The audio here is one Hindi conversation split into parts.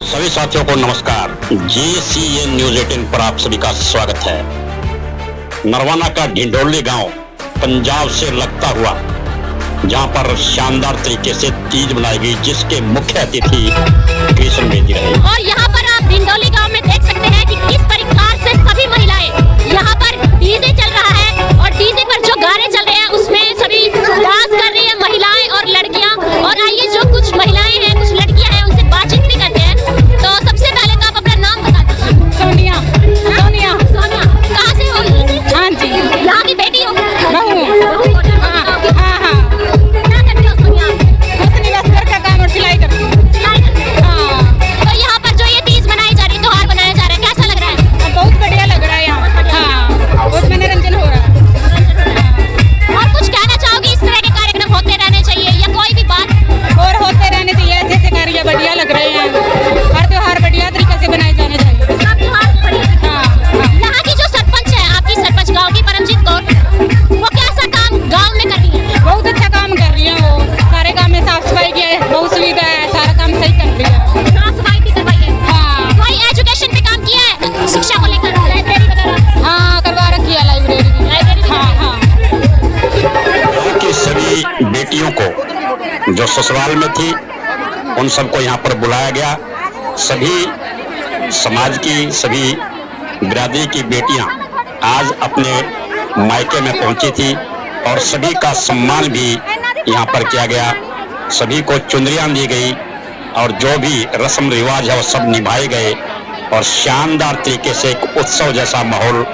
सभी साथियों को नमस्कार। JCN न्यूज 18 पर आप सभी का स्वागत है। नरवाना का ढिंडोली गांव पंजाब से लगता हुआ, जहां पर शानदार तरीके से तीज मनाई गई, जिसके मुख्य अतिथि कृष्ण बेदी रहे। और यहाँ पर आप ढिंडोली गांव में देख सकते हैं कि किस प्रकार से सभी महिलाएं यहाँ पर डीजे चल रहा है और डीजे पर जो गाने चल रहे हैं उसमें सभी डांस कर रही है महिलाएं और लड़कियां। और आइए जो कुछ महिलाएं हैं, कुछ लड़कियां हैं, उनसे बातचीत भी करते हैं। तो सबसे पहले तो आप अपना नाम बता दीजिए। सोनिया। सोनिया कहाँ से हो? हाँ जी, यहाँ की बेटी हो? बहू। हाँ। क्या करती हो सोनिया? कुछ नहीं, बस घर का काम और सिलाई करती हूँ। हाँ। तो यहाँ पर जो ये तीज मनाई जा रही, त्योहार मनाया जा रहा है, कैसा लग रहा है? बहुत बढ़िया लग रहा है यहाँ। हाँ, बहुत मनोरंजन हो रहा है। और कुछ कहना चाहोगे? इस तरह के कार्यक्रम होते रहने चाहिए या कोई भी बात और होते रहने चाहिए, ऐसे ऐसे कार्य बढ़िया लग रहे हैं। हर त्योहार बढ़िया तरीके से बनाए जाने चाहिए। सब त्योहार बढ़िया। हाँ। यहाँ की जो सरपंच है, आपकी सरपंच गांव की परमजीत कौर, वो कैसा काम गांव में कर रही है? बहुत अच्छा काम कर रही है वो। सारे काम में साफ सफाई की है, बहुत सुविधा है, सारा काम सही कर रही है। साफ सफाई भी करवाई है? हाँ। कोई एजुकेशन पे काम किया है, शिक्षा को लेकर, लाइब्रेरी वगैरह? हाँ, करवा रखी है लाइब्रेरी भी। हाँ। गाँव की सभी बेटियों को जो ससुराल में थी, उन सबको यहाँ पर बुलाया गया। सभी समाज की, सभी बिरादरी की बेटियां आज अपने मायके में पहुंची थी और सभी का सम्मान भी यहाँ पर किया गया। सभी को चुनरियां दी गई और जो भी रस्म रिवाज है वो सब निभाए गए और शानदार तरीके से एक उत्सव जैसा माहौल,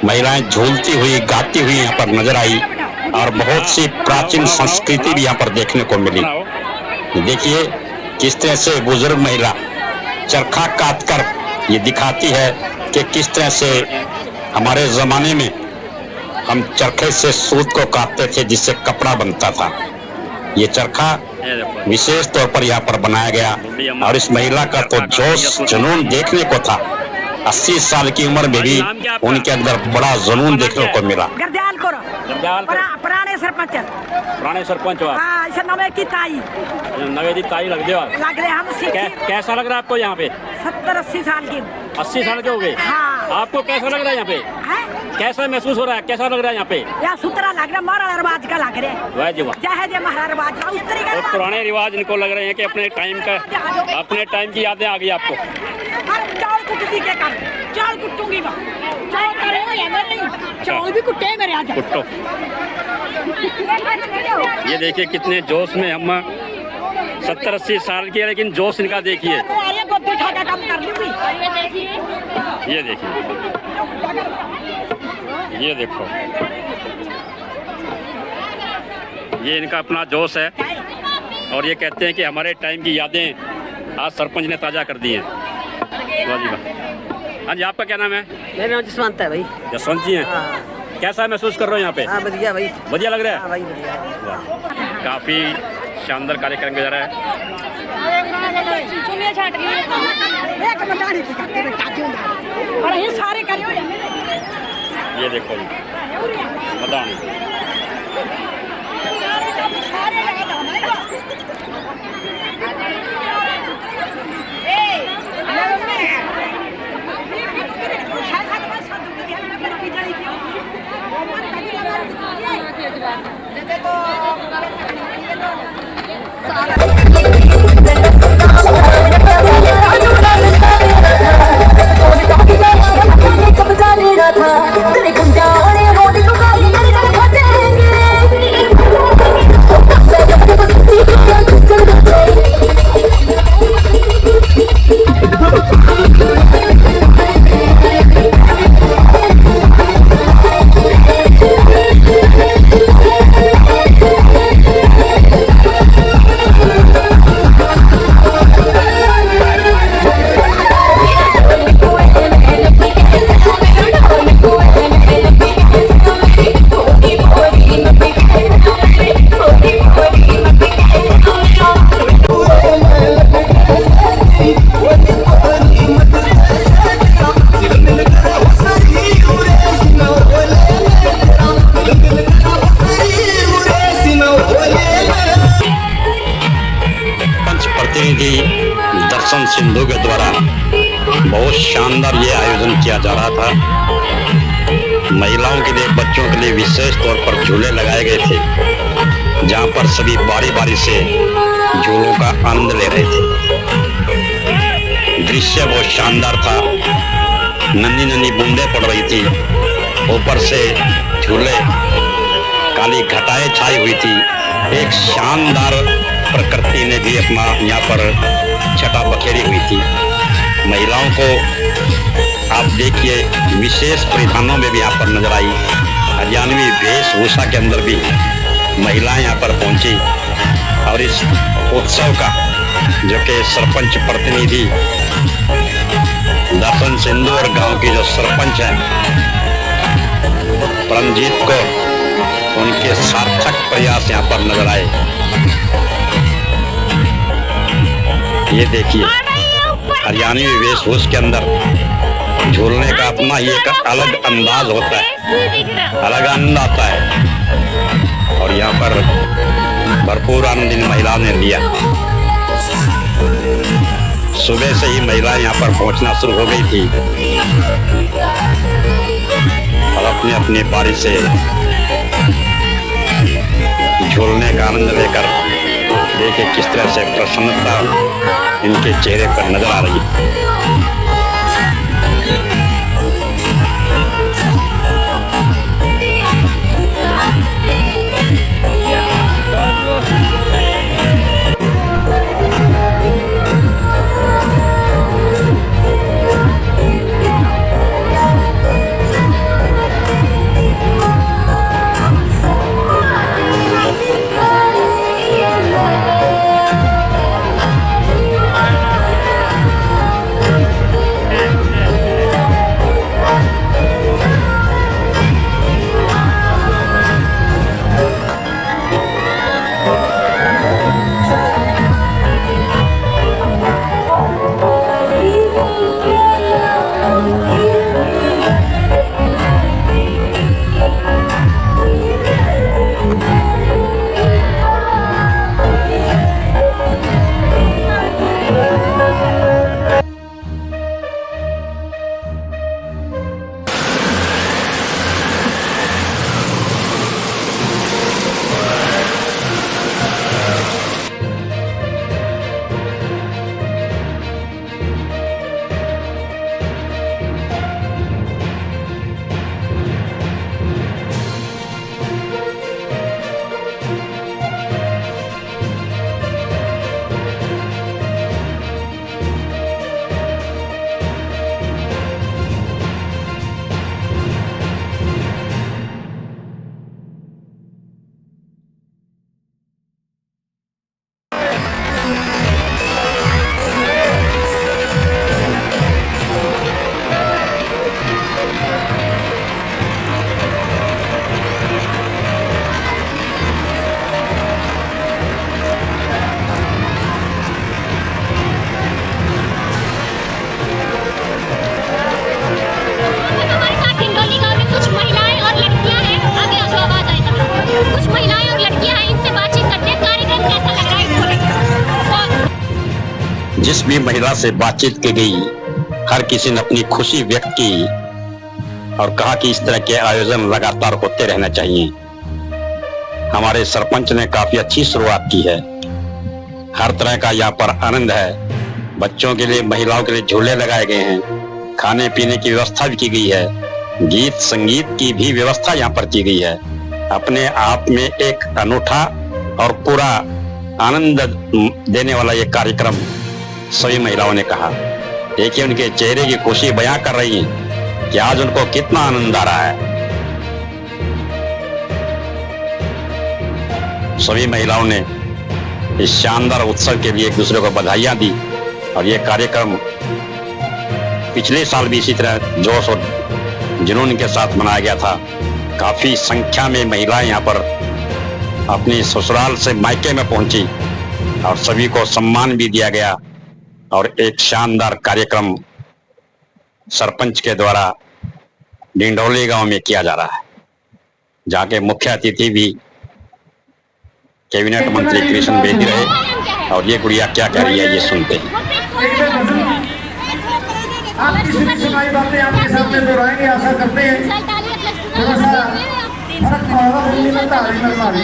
महिलाएं झूलती हुई, गाती हुई यहाँ पर नजर आई और बहुत सी प्राचीन संस्कृति भी यहाँ पर देखने को मिली। देखिए किस तरह से बुजुर्ग महिला चरखा काटकर ये दिखाती है कि किस तरह से हमारे जमाने में हम चरखे से सूत को काटते थे, जिससे कपड़ा बनता था। ये चरखा विशेष तौर पर यहाँ पर बनाया गया और इस महिला का तो जोश जुनून देखने को था। 80 साल की उम्र में भी उनके अंदर बड़ा जुनून देखने को मिला। पुराने सरपंच नवे की ताई नवे दी ताई लग रहे हम। कैसा लग रहा है आपको यहाँ पे? 70-80 साल की। 80 साल के हो गए? हाँ। आपको कैसा लग रहा है यहाँ पे? कैसा महसूस हो रहा है? कैसा लग रहा है यहाँ पे? या सुतरा लग रहा है, महाराणा रिवाज का लग रहा है। वाह जी वाह। जय महाराणा रिवाज का, उस तरीके और पुराने रिवाज इनको लग रहे हैं कि अपने टाइम की यादें आ गई आपको। चावल कुटती के कर, चावल कुटूंगी मैं, चावल करेंगे नहीं, चावल भी कुटे मेरे आज। कुट्टो। ये देखिए कितने जोश में हम 70-80 साल की है, लेकिन जोश इनका देखिए। ये देखिए, ये देखो, ये इनका अपना जोश है और ये कहते हैं कि हमारे टाइम की यादें आज सरपंच ने ताज़ा कर दी हैं। हाँ जी, आपका क्या नाम है? मेरा नाम जसवंत है भाई। जसवंत जी हैं। हाँ। कैसा महसूस कर रहे हो यहाँ पे? हाँ, बढ़िया भाई। बढ़िया लग रहा है? हाँ भाई, बढ़िया। काफी शानदार कार्यक्रम जा रहा है। ये देखो जी, मदान। द्वारा बहुत शानदार ये आयोजन किया जा रहा था। महिलाओं के लिए, बच्चों के लिए विशेष तौर पर झूले लगाए गए थे, जहां पर सभी बारी बारी से झूलों का आनंद ले रहे थे। दृश्य बहुत शानदार था। नन्ही नन्ही बूंदें पड़ रही थी, ऊपर से झूले, काली घटाएं छाई हुई थी। एक शानदार प्रकृति ने भी अपना यहाँ पर छटा बखेरी हुई थी। महिलाओं को आप देखिए विशेष परिधानों में भी यहाँ पर नजर आई। हरियाणवी वेशभूषा के अंदर भी महिलाएं यहाँ पर पहुंची और इस उत्सव का जो कि सरपंच प्रतिनिधि दर्शन सिंधु और गांव की जो सरपंच हैं परमजीत को, उनके सार्थक प्रयास यहाँ पर नजर आए। ये देखिए हरियाणवी वेशभूषा के अंदर झूलने का अपना ही एक अलग अंदाज होता है, अलग आनंद आता है और यहाँ पर भरपूर आनंद इन महिलाओं ने लिया। सुबह से ही महिलाएं यहाँ पर पहुंचना शुरू हो गई थी और अपनी अपनी बारी से झूलने का आनंद लेकर देखिए किस तरह से प्रसन्नता इनके चेहरे पर नजर आ रही है। जिस भी महिला से बातचीत की गई, हर किसी ने अपनी खुशी व्यक्त की और कहा कि इस तरह के आयोजन लगातार होते रहना चाहिए। हमारे सरपंच ने काफी अच्छी शुरुआत की है। हर तरह का यहाँ पर आनंद है। बच्चों के लिए, महिलाओं के लिए झूले लगाए गए हैं, खाने पीने की व्यवस्था भी की गई है, गीत संगीत की भी व्यवस्था यहाँ पर की गई है। अपने आप में एक अनूठा और पूरा आनंद देने वाला ये कार्यक्रम सभी महिलाओं ने कहा। देखिए उनके चेहरे की खुशी बयां कर रही हैं कि आज उनको कितना आनंद आ रहा है। सभी महिलाओं ने इस शानदार उत्सव के लिए एक दूसरे को बधाइयां दी और ये कार्यक्रम पिछले साल भी इसी तरह जोश और जुनून के साथ मनाया गया था। काफी संख्या में महिलाएं यहाँ पर अपनी ससुराल से मायके में पहुंची और सभी को सम्मान भी दिया गया और एक शानदार कार्यक्रम सरपंच के द्वारा डिंडोली गांव में किया जा रहा है, जहाँ के मुख्य अतिथि भी कैबिनेट मंत्री कृष्ण बेदी रहे। और ये गुड़िया क्या कह रही है ये सुनते हैं। आपकी सुनी सुनाई बातें आपके सामने दोहराएंगे, आशा करते हैं थोड़ा सा फर्क पड़ेगा बोलने में, तारीफ में मारी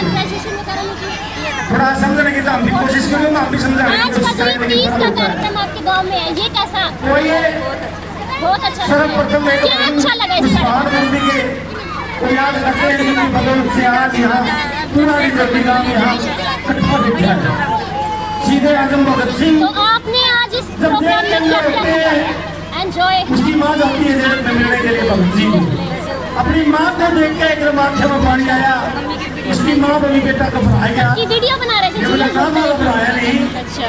थोड़ा समझने की तो हम भी कोशिश करेंगे, हम भी समझाने की कोशिश करेंगे। तीज का कार्यक्रम आपके गांव में है, ये कैसा? तो ये बहुत अच्छा सर्वप्रथम क्या अच्छा लगा इस कार्यक्रम के तो याद रखते हैं कि बदौलत से आज यहाँ पूरा गांव यहाँ इकट्ठा दिखा है। सीधे आजम भगत सिंह तो आपने आज इस प्रोग्राम में क्या क्या एंजॉय? उसकी माँ जाती है जेल में मिलने के लिए भगत सिंह, अपनी माँ को देख के एकदम आंखों में पानी आया, उसकी माँ बोली बेटा घबराएगा, की वीडियो बना रहे थे जी? घबराया नहीं। अच्छा,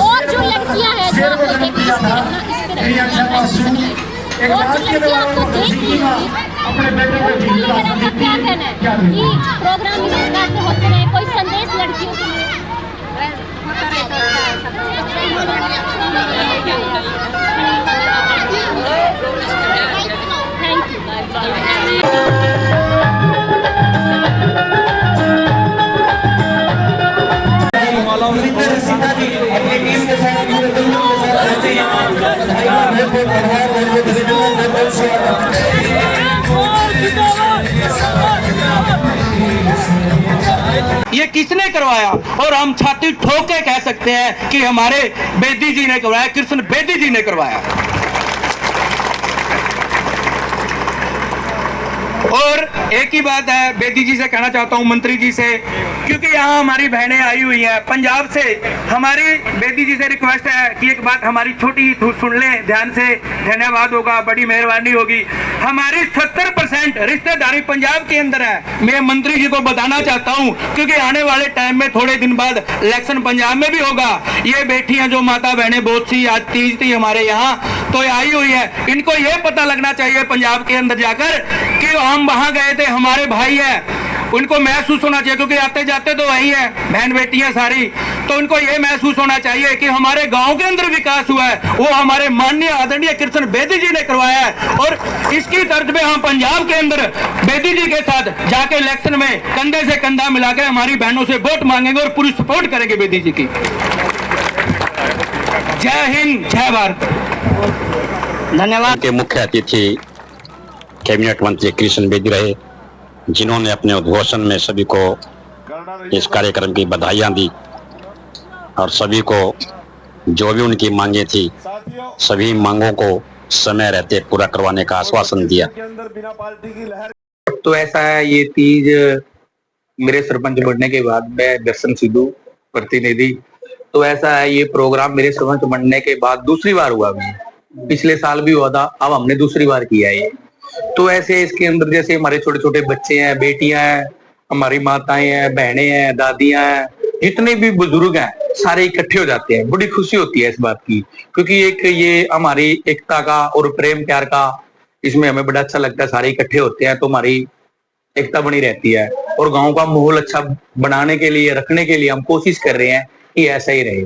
और जो लड़कियां हैं जो आपने देखी और जो लड़कियां आपको देख रही होंगी, अपने बेटे को आपका क्या कहना है कि प्रोग्राम इस प्रकार से होते रहे, कोई संदेश लड़कियों के लिए? Thank you. अपनी टीम के साथ ये किसने करवाया? और हम छाती ठोक के कह सकते हैं कि हमारे बेदी जी ने करवाया, कृष्ण बेदी जी ने करवाया। और एक ही बात है, बेदी जी से कहना चाहता हूं, मंत्री जी से, क्योंकि यहाँ हमारी बहनें आई हुई हैं पंजाब से, हमारी बेदी जी से रिक्वेस्ट है कि एक बात हमारी छोटी सुन लें ध्यान से, धन्यवाद होगा, बड़ी मेहरबानी होगी। हमारी 70% रिश्तेदारी पंजाब के अंदर है। मैं मंत्री जी को बताना चाहता हूँ, क्योंकि आने वाले टाइम में थोड़े दिन बाद इलेक्शन पंजाब में भी होगा। ये बेटियां जो माता बहनें बहुत सी, आज तीज थी हमारे यहाँ तो आई हुई है, इनको ये पता लगना चाहिए पंजाब के अंदर जाकर कि हम वहां गए थे, हमारे भाई है, उनको महसूस होना चाहिए, क्योंकि आते जाते तो वही है, बहन बेटियां सारी, तो उनको ये महसूस होना चाहिए कि हमारे गांव के अंदर विकास हुआ है, वो हमारे माननीय आदरणीय कृष्ण बेदी जी ने करवाया है। और इसकी तर्ज पे हम पंजाब के अंदर बेदी जी के साथ जाके इलेक्शन में कंधे से कंधा मिलाकर हमारी बहनों से वोट मांगेंगे और पूरी सपोर्ट करेंगे बेदी जी की। जय हिंद, जय भारत। धन्यवाद। के मुख्य अतिथि कैबिनेट मंत्री कृष्ण बेदी रहे, जिन्होंने अपने उद्घोषण में सभी को इस कार्यक्रम की बधाइयां दी और सभी को जो भी उनकी मांगे थी सभी मांगों को समय रहते पूरा करवाने का आश्वासन दिया। तो ऐसा है, ये तीज मेरे सरपंच बनने के बाद मैं दर्शन सिद्धू प्रतिनिधि, तो ऐसा है ये प्रोग्राम मेरे सरपंच बनने के बाद दूसरी बार हुआ। पिछले साल भी हुआ था, अब हमने दूसरी बार किया है ये। तो ऐसे इसके अंदर जैसे हमारे छोटे छोटे बच्चे हैं, बेटियां हैं, हमारी माताएं हैं, बहनें हैं, दादियां हैं, जितने भी बुजुर्ग हैं सारे इकट्ठे हो जाते हैं। बड़ी खुशी होती है इस बात की, क्योंकि एक ये हमारी एकता का और प्रेम प्यार का, इसमें हमें बड़ा अच्छा लगता है। सारे इकट्ठे होते हैं तो हमारी एकता बनी रहती है और गांव का माहौल अच्छा बनाने के लिए, रखने के लिए हम कोशिश कर रहे हैं कि ऐसा ही रहे।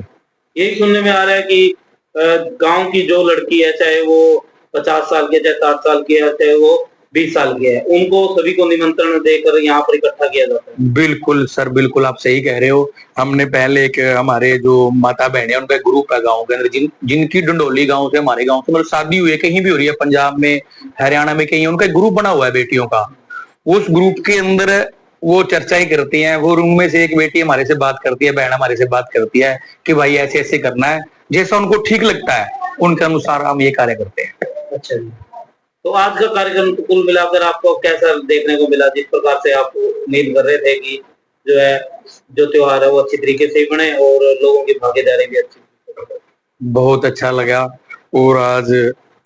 यही सुनने में आ रहा है कि गांव की जो लड़की है, चाहे वो 50 साल की है, चाहे 60 साल की है, चाहे वो 20 साल की है, उनको सभी को निमंत्रण देकर यहाँ पर इकट्ठा किया जाता है। बिल्कुल सर, बिल्कुल आप सही कह रहे हो। हमने पहले एक हमारे जो माता बहन है उनका ग्रुप है गाँव के अंदर, जिनकी डंडोली गाँव से, हमारे गाँव से मतलब शादी हुई है, कहीं भी हो रही है, पंजाब में, हरियाणा में, कहीं उनका ग्रुप बना हुआ है बेटियों का। उस ग्रुप के अंदर वो चर्चाएं करती हैं। वो रूम में से एक बेटी हमारे से बात करती है, बहन हमारे से बात करती है कि भाई ऐसे ऐसे करना है, जैसा उनको ठीक लगता है उनके अनुसार हम ये कार्य करते हैं। अच्छा जी, तो आज का कार्यक्रम तो कुल मिलाकर आपको कैसा देखने को मिला? जिस प्रकार से आप उम्मीद कर रहे थे कि जो है जो त्योहार है वो अच्छी तरीके से बने और लोगों की भागीदारी भी अच्छी, बहुत अच्छा लगा। और आज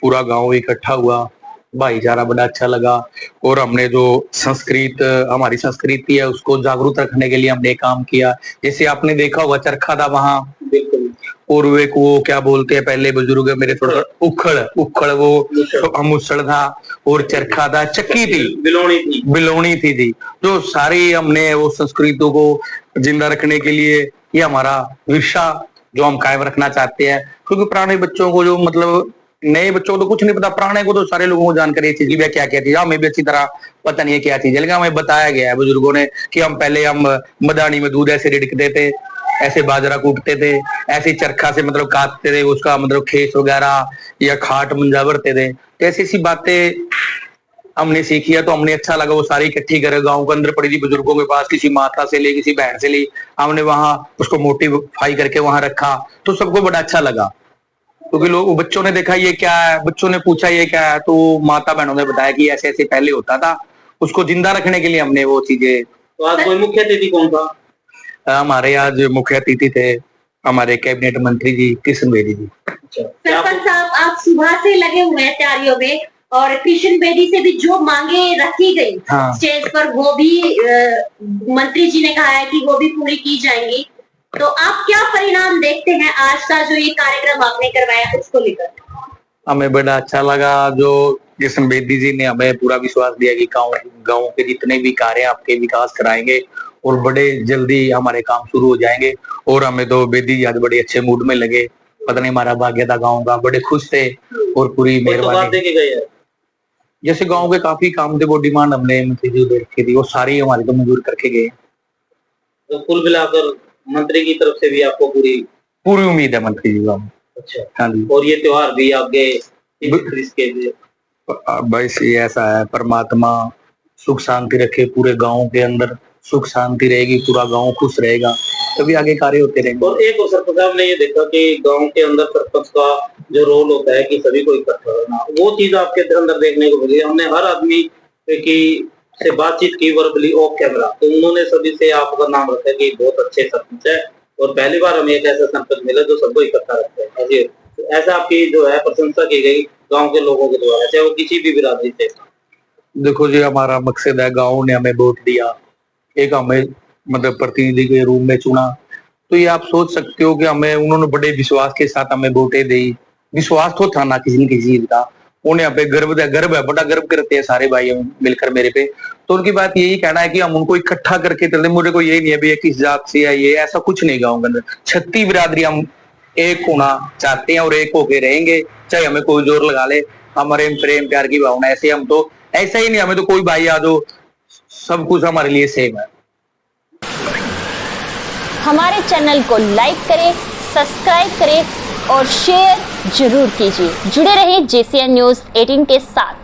पूरा गांव इकट्ठा हुआ, भाईचारा बड़ा अच्छा लगा। और हमने जो हमारी संस्कृति है उसको जागरूक रखने के लिए हमने काम किया। जैसे आपने देखा होगा चरखा था वहाँ, बिल्कुल, और वो क्या बोलते हैं पहले बुजुर्ग मेरे, थोड़ा उखड़ वो मुसड़ था, और चरखा था, चक्की थी, बिलोनी थी जो सारी हमने वो संस्कृतियों को जिंदा रखने के लिए ये हमारा विरसा जो हम कायम रखना चाहते हैं। क्योंकि पुराने बच्चों को जो मतलब नए बच्चों को तो कुछ नहीं पता, पुराने को तो सारे लोगों को जानकारी है चीज क्या क्या थी, हमें भी अच्छी तरह पता नहीं है क्या चीज है, लेकिन हमें बताया गया है बुजुर्गों ने कि हम पहले मदानी में दूध ऐसे रिड़कते थे, ऐसे बाजरा कूटते थे, ऐसे चरखा से मतलब काटते थे, उसका मतलब खेस वगैरह या खाट मंजा भरते थे। ऐसी ऐसी बातें हमने सीखी है, तो हमने अच्छा लगा वो सारी इकट्ठी करे, गांव के अंदर पड़ी थी बुजुर्गों के पास, किसी माता से ली, किसी बहन से ली, हमने वहां उसको मोटिफाई करके वहां रखा, तो सबको बड़ा अच्छा लगा। क्योंकि लोग बच्चों ने देखा ये क्या है, बच्चों ने पूछा ये क्या है, तो माता बहनों ने बताया कि ऐसे ऐसे पहले होता था, उसको जिंदा रखने के लिए हमने वो चीजें। तो आज कोई मुख्य अतिथि कौन था? हमारे आज मुख्य अतिथि थे हमारे कैबिनेट मंत्री जी कृष्ण बेदी जी। सरपंच साहब, आप सुबह से लगे हुए हैं तैयारियों में, और कृष्ण बेदी से भी जो मांगे रखी गई स्टेज पर, वो भी मंत्री जी ने कहा है कि वो भी पूरी की जाएंगी। तो आप क्या परिणाम देखते हैं आज का जो ये कार्यक्रम आपने करवाया उसको लेकर? हमें बड़ा अच्छा लगा, जो कृष्ण बेदी जी ने हमें पूरा विश्वास दिया कि गांव के जितने भी कार्य आपके विकास कराएंगे और बड़े जल्दी हमारे काम शुरू हो जाएंगे। और हमें तो बेदी जी आज बड़े अच्छे मूड में लगे, पता नहीं हमारा भाग्य था गाँव का, बड़े खुश थे और पूरी मेहरबानी। जैसे गांव के काफी काम थे, वो डिमांड हमने मंत्री जी रखी थी, वो सारी हमारे को मंजूर करके गए। तो कुल मिलाकर मंत्री की तरफ से भी आपको पूरी उम्मीद है मंत्री जी का। अच्छा, हाँ जी। और ये त्योहार भी आपके इसके लिए बस ये ऐसा है, परमात्मा सुख शांति रखे, पूरे गांव के अंदर सुख शांति रहेगी, पूरा गांव खुश रहेगा, तभी आगे कार्य होते रहेंगे। और एक और सरपंच साहब ने ये देखा कि गांव के अंदर सरपंच का जो रोल होता है कि सभी को इकट्ठा करना, वो चीज आपके अंदर देखने को मिली। हमने हर आदमी की से बातचीत की वर्बली ऑफ कैमरा, तो उन्होंने सभी से आपका नाम रखा कि बहुत अच्छे सरपंच है, और पहली बार हमें एक ऐसा सरपंच मिला जो सबको इकट्ठा रखते हैं। ऐसा आपकी जो है प्रशंसा की गई गांव के लोगों के द्वारा, चाहे वो किसी भी बिरादरी से। देखो जी, हमारा मकसद है, गांव ने हमें वोट दिया, एक हमें मतलब प्रतिनिधि के रूप में चुना, तो ये आप सोच सकते हो कि हमें उन्होंने बड़े विश्वास के साथ हमें वोटें दी। विश्वास तो था ना किसी न किसी चीज का, उन्हें यहाँ पे गर्व है, बड़ा गर्व करते हैं सारे भाई मिलकर मेरे पे। तो उनकी बात यही कहना है कि हम उनको इकट्ठा करके चलते। मुझे कोई ये नहीं है भी किस जात से है, ये ऐसा कुछ नहीं। गाँव के अंदर 36 बिरादरी हम एक होना चाहते हैं और एक होके रहेंगे, चाहे हमें कोई जोर लगा ले। हमारे प्रेम प्यार की भावना ऐसे, हम तो ऐसा ही नहीं, हमें तो कोई भाई आ जो, सब कुछ हमारे लिए सेम है। हमारे चैनल को लाइक करें, सब्सक्राइब करें और शेयर जरूर कीजिए। जुड़े रहिए JCN News 18 के साथ।